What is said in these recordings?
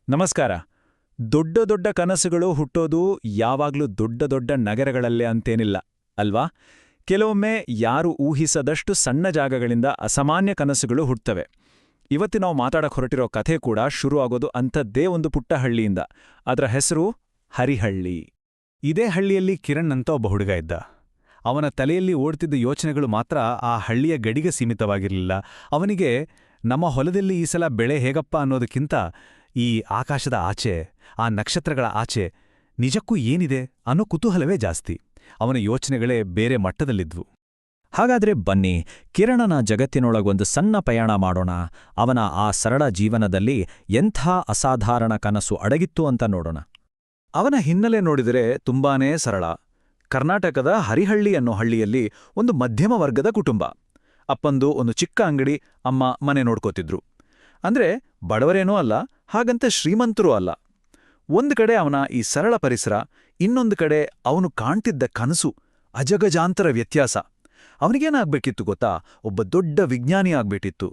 ನಮಸ್ಕಾರ. ದೊಡ್ಡ ದೊಡ್ಡ ಕನಸುಗಳು ಹುಟ್ಟೋದು ಯಾವಾಗ್ಲೂ ದೊಡ್ಡ ದೊಡ್ಡ ನಗರಗಳಲ್ಲೇ ಅಂತೇನಿಲ್ಲ ಅಲ್ವಾ? ಕೆಲವೊಮ್ಮೆ ಯಾರು ಊಹಿಸದಷ್ಟು ಸಣ್ಣ ಜಾಗಗಳಿಂದ ಅಸಾಮಾನ್ಯ ಕನಸುಗಳು ಹುಟ್ಟುತ್ತವೆ. ಇವತ್ತು ನಾವು ಮಾತಾಡಕ್ಕೆ ಹೊರಟಿರೋ ಕಥೆ ಕೂಡ ಶುರು ಆಗೋದು ಅಂಥದ್ದೇ ಒಂದು ಪುಟ್ಟ ಹಳ್ಳಿಯಿಂದ. ಅದರ ಹೆಸರು ಹರಿಹಳ್ಳಿ. ಇದೇ ಹಳ್ಳಿಯಲ್ಲಿ ಕಿರಣ್ ಅಂತ ಒಬ್ಬ ಹುಡುಗ ಇದ್ದ. ಅವನ ತಲೆಯಲ್ಲಿ ಓಡ್ತಿದ್ದ ಯೋಚನೆಗಳು ಮಾತ್ರ ಆ ಹಳ್ಳಿಯ ಗಡಿಗೆ ಸೀಮಿತವಾಗಿರಲಿಲ್ಲ. ಅವನಿಗೆ ನಮ್ಮ ಹೊಲದಲ್ಲಿ ಈ ಸಲ ಬೆಳೆ ಹೇಗಪ್ಪ ಅನ್ನೋದಕ್ಕಿಂತ ಈ ಆಕಾಶದ ಆಚೆ, ಆ ನಕ್ಷತ್ರಗಳ ಆಚೆ ನಿಜಕ್ಕೂ ಏನಿದೆ ಅನ್ನೋ ಕುತೂಹಲವೇ ಜಾಸ್ತಿ. ಅವನ ಯೋಚನೆಗಳೇ ಬೇರೆ ಮಟ್ಟದಲ್ಲಿದ್ವು. ಹಾಗಾದ್ರೆ ಬನ್ನಿ, ಕಿರಣನ ಜಗತ್ತಿನೊಳಗೊಂದು ಸಣ್ಣ ಪಯಣ ಮಾಡೋಣ. ಅವನ ಆ ಸರಳ ಜೀವನದಲ್ಲಿ ಎಂಥ ಅಸಾಧಾರಣ ಕನಸು ಅಡಗಿತ್ತು ಅಂತ ನೋಡೋಣ. ಅವನ ಹಿನ್ನೆಲೆ ನೋಡಿದರೆ ತುಂಬಾನೇ ಸರಳ. ಕರ್ನಾಟಕದ ಹರಿಹಳ್ಳಿ ಅನ್ನೋ ಹಳ್ಳಿಯಲ್ಲಿ ಒಂದು ಮಧ್ಯಮ ವರ್ಗದ ಕುಟುಂಬ. ಅಪ್ಪಂದು ಒಂದು ಚಿಕ್ಕ ಅಂಗಡಿ, ಅಮ್ಮ ಮನೆ ನೋಡ್ಕೋತಿದ್ರು. ಅಂದ್ರೆ ಬಡವರೇನೂ ಅಲ್ಲ, ಹಾಗಂತ ಶ್ರೀಮಂತರೂ ಅಲ್ಲ. ಒಂದು ಕಡೆ ಅವನ ಈ ಸರಳ ಪರಿಸರ, ಇನ್ನೊಂದು ಕಡೆ ಅವನು ಕಾಣ್ತಿದ್ದ ಕನಸು, ಅಜಗಜಾಂತರ ವ್ಯತ್ಯಾಸ. ಅವನಿಗೇನಾಗ್ಬೇಕಿತ್ತು ಗೊತ್ತಾ? ಒಬ್ಬ ದೊಡ್ಡ ವಿಜ್ಞಾನಿ ಆಗ್ಬೇಕಿತ್ತು.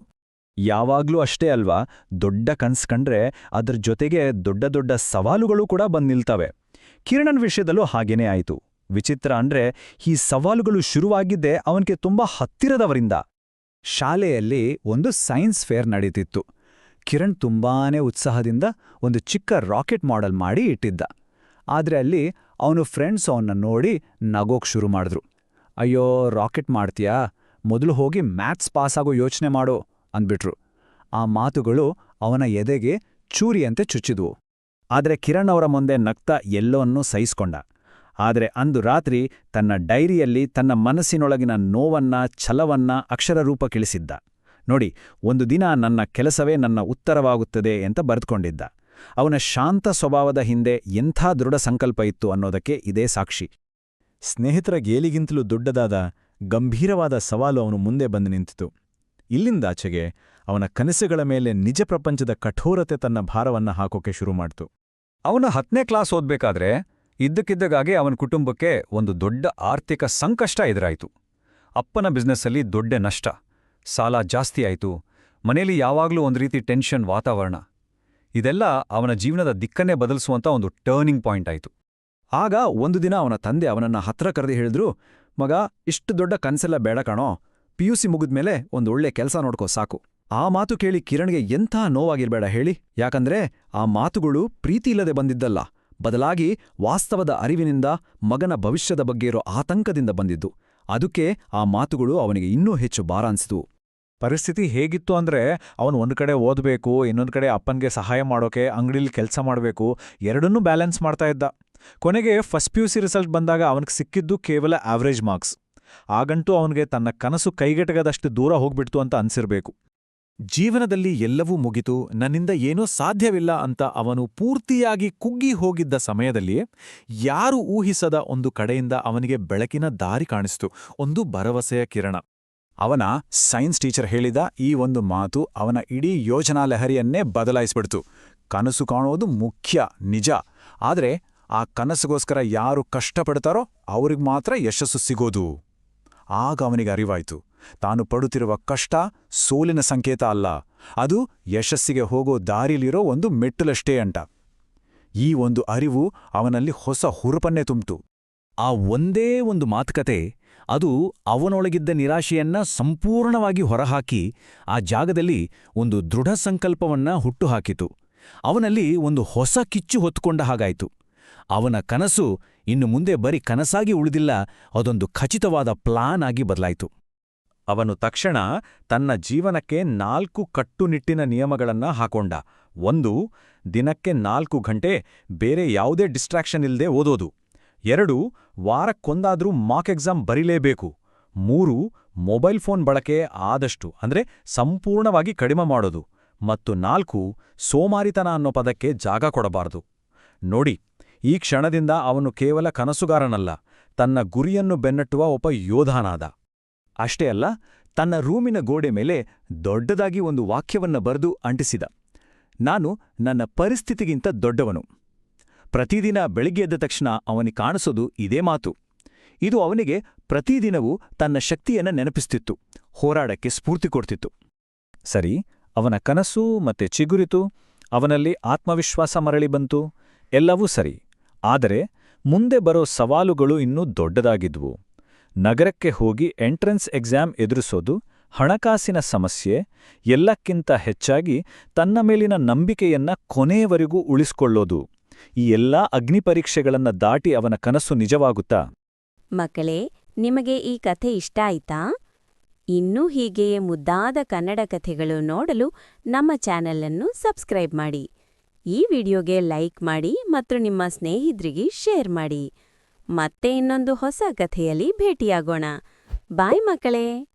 ಯಾವಾಗ್ಲೂ ಅಷ್ಟೇ ಅಲ್ವಾ, ದೊಡ್ಡ ಕನ್ಸ್ ಕಂಡ್ರೆ ಅದ್ರ ಜೊತೆಗೆ ದೊಡ್ಡ ದೊಡ್ಡ ಸವಾಲುಗಳು ಕೂಡ ಬಂದ್ ನಿಲ್ತವೆ. ಕಿರಣನ್ ವಿಷಯದಲ್ಲೂ ಹಾಗೇನೇ ಆಯಿತು. ವಿಚಿತ್ರ ಅಂದ್ರೆ ಈ ಸವಾಲುಗಳು ಶುರುವಾಗಿದ್ದೇ ಅವನಿಗೆ ತುಂಬಾ ಹತ್ತಿರದವರಿಂದ. ಶಾಲೆಯಲ್ಲಿ ಒಂದು ಸೈನ್ಸ್ ಫೇರ್ ನಡೀತಿತ್ತು. ಕಿರಣ್ ತುಂಬಾನೇ ಉತ್ಸಾಹದಿಂದ ಒಂದು ಚಿಕ್ಕ ರಾಕೆಟ್ ಮಾಡೆಲ್ ಮಾಡಿ ಇಟ್ಟಿದ್ದ. ಆದ್ರೆ ಅಲ್ಲಿ ಅವನು ಫ್ರೆಂಡ್ಸ್ ಅವನ್ನ ನೋಡಿ ನಗೋಕ್ ಶುರು ಮಾಡಿದ್ರು. ಅಯ್ಯೋ, ರಾಕೆಟ್ ಮಾಡ್ತೀಯಾ? ಮೊದಲು ಹೋಗಿ ಮ್ಯಾಥ್ಸ್ ಪಾಸಾಗೋ ಯೋಚನೆ ಮಾಡು ಅಂದ್ಬಿಟ್ರು. ಆ ಮಾತುಗಳು ಅವನ ಎದೆಗೆ ಚೂರಿಯಂತೆ ಚುಚ್ಚಿದ್ವು. ಆದ್ರೆ ಕಿರಣ್ ಅವರ ಮುಂದೆ ನಗ್ತಾ ಎಲ್ಲವನ್ನೂ ಸಹಿಸ್ಕೊಂಡ. ಆದರೆ ಅಂದು ರಾತ್ರಿ ತನ್ನ ಡೈರಿಯಲ್ಲಿ ತನ್ನ ಮನಸ್ಸಿನೊಳಗಿನ ನೋವನ್ನ, ಛಲವನ್ನ ಅಕ್ಷರರೂಪಕ್ಕಿಳಿಸಿದ್ದ. ನೋಡಿ, ಒಂದು ದಿನ ನನ್ನ ಕೆಲಸವೇ ನನ್ನ ಉತ್ತರವಾಗುತ್ತದೆ ಅಂತ ಬರೆದುಕೊಂಡಿದ್ದ. ಅವನ ಶಾಂತ ಸ್ವಭಾವದ ಹಿಂದೆ ಎಂಥ ದೃಢ ಸಂಕಲ್ಪ ಇತ್ತು ಅನ್ನೋದಕ್ಕೆ ಇದೇ ಸಾಕ್ಷಿ. ಸ್ನೇಹಿತರ ಗೇಲಿಗಿಂತಲೂ ದೊಡ್ಡದಾದ ಗಂಭೀರವಾದ ಸವಾಲು ಅವನು ಮುಂದೆ ಬಂದು ನಿಂತಿತು. ಇಲ್ಲಿಂದಾಚೆಗೆ ಅವನ ಕನಸುಗಳ ಮೇಲೆ ನಿಜ ಪ್ರಪಂಚದ ಕಠೋರತೆ ತನ್ನ ಭಾರವನ್ನ ಹಾಕೋಕೆ ಶುರು ಮಾಡ್ತು. ಅವನ 10ನೇ ಕ್ಲಾಸ್ ಓದ್ಬೇಕಾದ್ರೆ ಇದ್ದಕ್ಕಿದ್ದಗಾಗೆ ಅವನ ಕುಟುಂಬಕ್ಕೆ ಒಂದು ದೊಡ್ಡ ಆರ್ಥಿಕ ಸಂಕಷ್ಟ ಎದುರಾಯಿತು. ಅಪ್ಪನ ಬಿಸ್ನೆಸ್ಸಲ್ಲಿ ದೊಡ್ಡ ನಷ್ಟ, ಸಾಲ ಜಾಸ್ತಿ ಆಯಿತು. ಮನೇಲಿ ಯಾವಾಗ್ಲೂ ಒಂದು ರೀತಿ ಟೆನ್ಷನ್ ವಾತಾವರಣ. ಇದೆಲ್ಲ ಅವನ ಜೀವನದ ದಿಕ್ಕನ್ನೇ ಬದಲಿಸುವಂಥ ಒಂದು ಟರ್ನಿಂಗ್ ಪಾಯಿಂಟ್ ಆಯಿತು. ಆಗ ಒಂದು ದಿನ ಅವನ ತಂದೆ ಅವನನ್ನ ಹತ್ರ ಕರೆದು ಹೇಳಿದ್ರು, ಮಗ, ಇಷ್ಟು ದೊಡ್ಡ ಕನ್ಸೆಲ್ಲ ಬೇಡ ಕಾಣೋ, PUC ಮುಗಿದ್ಮೇಲೆ ಒಂದು ಒಳ್ಳೆ ಕೆಲಸ ನೋಡ್ಕೋ ಸಾಕು. ಆ ಮಾತು ಕೇಳಿ ಕಿರಣ್ಗೆ ಎಂಥ ನೋವಾಗಿರ್ಬೇಡ ಹೇಳಿ. ಯಾಕಂದ್ರೆ ಆ ಮಾತುಗಳು ಪ್ರೀತಿ ಇಲ್ಲದೆ ಬಂದಿದ್ದಲ್ಲ, ಬದಲಾಗಿ ವಾಸ್ತವದ ಅರಿವಿನಿಂದ, ಮಗನ ಭವಿಷ್ಯದ ಬಗ್ಗೆ ಇರೋ ಆತಂಕದಿಂದ ಬಂದಿದ್ದು. ಅದಕ್ಕೆ ಆ ಮಾತುಗಳು ಅವನಿಗೆ ಇನ್ನೂ ಹೆಚ್ಚು ಭಾರ ಅನ್ಸಿತು. ಪರಿಸ್ಥಿತಿ ಹೇಗಿತ್ತು ಅಂದ್ರೆ, ಅವನು ಒಂದು ಕಡೆ ಓದಬೇಕು, ಇನ್ನೊಂದು ಕಡೆ ಅಪ್ಪನ್ಗೆ ಸಹಾಯ ಮಾಡೋಕೆ ಅಂಗಡಿಲಿ ಕೆಲಸ ಮಾಡಬೇಕು, ಎರಡನ್ನೂ ಬ್ಯಾಲೆನ್ಸ್ ಮಾಡ್ತಾ ಇದ್ದ. ಕೊನೆಗೆ ಫಸ್ಟ್ PUC ರಿಸಲ್ಟ್ ಬಂದಾಗ ಅವನಿಗೆ ಸಿಕ್ಕಿದ್ದು ಕೇವಲ ಆವರೇಜ್ ಮಾರ್ಕ್ಸ್. ಆಗಂತೂ ಅವನಿಗೆ ತನ್ನ ಕನಸು ಕೈಗೆಟಗದಷ್ಟು ದೂರ ಹೋಗ್ಬಿಡ್ತು ಅಂತ ಅನ್ಸಿರ್ಬೇಕು. ಜೀವನದಲ್ಲಿ ಎಲ್ಲವೂ ಮುಗಿತು, ನನ್ನಿಂದ ಏನೂ ಸಾಧ್ಯವಿಲ್ಲ ಅಂತ ಅವನು ಪೂರ್ತಿಯಾಗಿ ಕುಗ್ಗಿ ಹೋಗಿದ್ದ ಸಮಯದಲ್ಲಿ ಯಾರೂ ಊಹಿಸದ ಒಂದು ಕಡೆಯಿಂದ ಅವನಿಗೆ ಬೆಳಕಿನ ದಾರಿ ಕಾಣಿಸ್ತು, ಒಂದು ಭರವಸೆಯ ಕಿರಣ. ಅವನ ಸೈನ್ಸ್ ಟೀಚರ್ ಹೇಳಿದ ಈ ಒಂದು ಮಾತು ಅವನ ಇಡೀ ಯೋಜನಾ ಲಹರಿಯನ್ನೇ ಬದಲಾಯಿಸ್ಬಿಡ್ತು. ಕನಸು ಕಾಣೋದು ಮುಖ್ಯ, ನಿಜ. ಆದರೆ ಆ ಕನಸಿಗೋಸ್ಕರ ಯಾರು ಕಷ್ಟಪಡ್ತಾರೋ ಅವ್ರಿಗೆ ಮಾತ್ರ ಯಶಸ್ಸು ಸಿಗೋದು. ಆಗ ಅವನಿಗೆ ಅರಿವಾಯ್ತು, ತಾನು ಪಡುತ್ತಿರುವ ಕಷ್ಟ ಸೋಲಿನ ಸಂಕೇತ ಅಲ್ಲ, ಅದು ಯಶಸ್ಸಿಗೆ ಹೋಗೋ ದಾರಿಲಿರೋ ಒಂದು ಮೆಟ್ಟಲಷ್ಟೇ ಅಂಟ. ಈ ಒಂದು ಅರಿವು ಅವನಲ್ಲಿ ಹೊಸ ಹುರುಪನ್ನೇ ತುಂಬಿತು. ಆ ಒಂದೇ ಒಂದು ಮಾತುಕತೆ, ಅದು ಅವನೊಳಗಿದ್ದ ನಿರಾಶೆಯನ್ನ ಸಂಪೂರ್ಣವಾಗಿ ಹೊರಹಾಕಿ ಆ ಜಾಗದಲ್ಲಿ ಒಂದು ದೃಢ ಸಂಕಲ್ಪವನ್ನ ಹುಟ್ಟುಹಾಕಿತು. ಅವನಲ್ಲಿ ಒಂದು ಹೊಸ ಕಿಚ್ಚು ಹೊತ್ತುಕೊಂಡ ಹಾಗಾಯಿತು. ಅವನ ಕನಸು ಇನ್ನು ಮುಂದೆ ಬರೀ ಕನಸಾಗಿ ಉಳಿದಿಲ್ಲ, ಅದೊಂದು ಖಚಿತವಾದ ಪ್ಲಾನ್ ಆಗಿ ಬದಲಾಯಿತು. ಅವನು ತಕ್ಷಣ ತನ್ನ ಜೀವನಕ್ಕೆ 4 ಕಟ್ಟುನಿಟ್ಟಿನ ನಿಯಮಗಳನ್ನ ಹಾಕೊಂಡ. 1, ದಿನಕ್ಕೆ 4 ಗಂಟೆ ಬೇರೆ ಯಾವುದೇ ಡಿಸ್ಟ್ರಾಕ್ಷನ್ ಇಲ್ಲದೆ ಓದೋದು. 2, ವಾರಕ್ಕೊಂದಾದ್ರೂ ಮಾಕ್ ಎಕ್ಸಾಮ್ ಬರೀಲೇಬೇಕು. 3, ಮೊಬೈಲ್ ಫೋನ್ ಬಳಕೆ ಆದಷ್ಟು ಅಂದ್ರೆ ಸಂಪೂರ್ಣವಾಗಿ ಕಡಿಮೆ ಮಾಡೋದು. ಮತ್ತು 4, ಸೋಮಾರಿತನ ಅನ್ನೋ ಪದಕ್ಕೆ ಜಾಗ ಕೊಡಬಾರದು. ನೋಡಿ, ಈ ಕ್ಷಣದಿಂದ ಅವನು ಕೇವಲ ಕನಸುಗಾರನಲ್ಲ, ತನ್ನ ಗುರಿಯನ್ನು ಬೆನ್ನಟ್ಟುವ ಒಬ್ಬ ಯೋಧನಾದ. ಅಷ್ಟೇ ಅಲ್ಲ, ತನ್ನ ರೂಮಿನ ಗೋಡೆ ಮೇಲೆ ದೊಡ್ಡದಾಗಿ ಒಂದು ವಾಕ್ಯವನ್ನ ಬರೆದು ಅಂಟಿಸಿದ, ನಾನು ನನ್ನ ಪರಿಸ್ಥಿತಿಗಿಂತ ದೊಡ್ಡವನು. ಪ್ರತಿದಿನ ಬೆಳಿಗ್ಗೆ ಎದ್ದ ತಕ್ಷಣ ಅವನಿಗೆ ಕಾಣಿಸೋದು ಇದೇ ಮಾತು. ಇದು ಅವನಿಗೆ ಪ್ರತಿದಿನವೂ ತನ್ನ ಶಕ್ತಿಯನ್ನ ನೆನಪಿಸ್ತಿತ್ತು, ಹೋರಾಡಕ್ಕೆ ಸ್ಫೂರ್ತಿ ಕೊಡ್ತಿತ್ತು. ಸರಿ, ಅವನ ಕನಸು ಮತ್ತೆ ಚಿಗುರಿತು. ಅವನಲ್ಲಿ ಆತ್ಮವಿಶ್ವಾಸ ಮರಳಿ ಬಂತು. ಎಲ್ಲವೂ ಸರಿ. ಆದರೆ ಮುಂದೆ ಬರೋ ಸವಾಲುಗಳು ಇನ್ನೂ ದೊಡ್ಡದಾಗಿದ್ವು. ನಗರಕ್ಕೆ ಹೋಗಿ ಎಂಟ್ರೆನ್ಸ್ ಎಕ್ಸಾಮ್ ಎದುರಿಸೋದು, ಹಣಕಾಸಿನ ಸಮಸ್ಯೆ, ಎಲ್ಲಕ್ಕಿಂತ ಹೆಚ್ಚಾಗಿ ತನ್ನ ಮೇಲಿನ ನಂಬಿಕೆಯನ್ನ ಕೊನೆಯವರೆಗೂ ಉಳಿಸ್ಕೊಳ್ಳೋದು. ಈ ಎಲ್ಲಾ ಅಗ್ನಿಪರೀಕ್ಷೆಗಳನ್ನ ದಾಟಿ ಅವನ ಕನಸು ನಿಜವಾಗುತ್ತಾ? ಮಕ್ಕಳೇ, ನಿಮಗೆ ಈ ಕಥೆ ಇಷ್ಟ ಆಯ್ತಾ? ಇನ್ನೂ ಹೀಗೆಯೇ ಮುದ್ದಾದ ಕನ್ನಡ ಕಥೆಗಳು ನೋಡಲು ನಮ್ಮ ಚಾನೆಲ್ ಅನ್ನು ಸಬ್ಸ್ಕ್ರೈಬ್ ಮಾಡಿ. ಈ ವಿಡಿಯೋಗೆ ಲೈಕ್ ಮಾಡಿ ಮತ್ತು ನಿಮ್ಮ ಸ್ನೇಹಿತರಿಗೆ ಶೇರ್ ಮಾಡಿ. ಮತ್ತೆ ಇನ್ನೊಂದು ಹೊಸ ಕಥೆಯಲ್ಲಿ ಭೇಟಿಯಾಗೋಣ. ಬಾಯ್ ಮಕ್ಕಳೇ.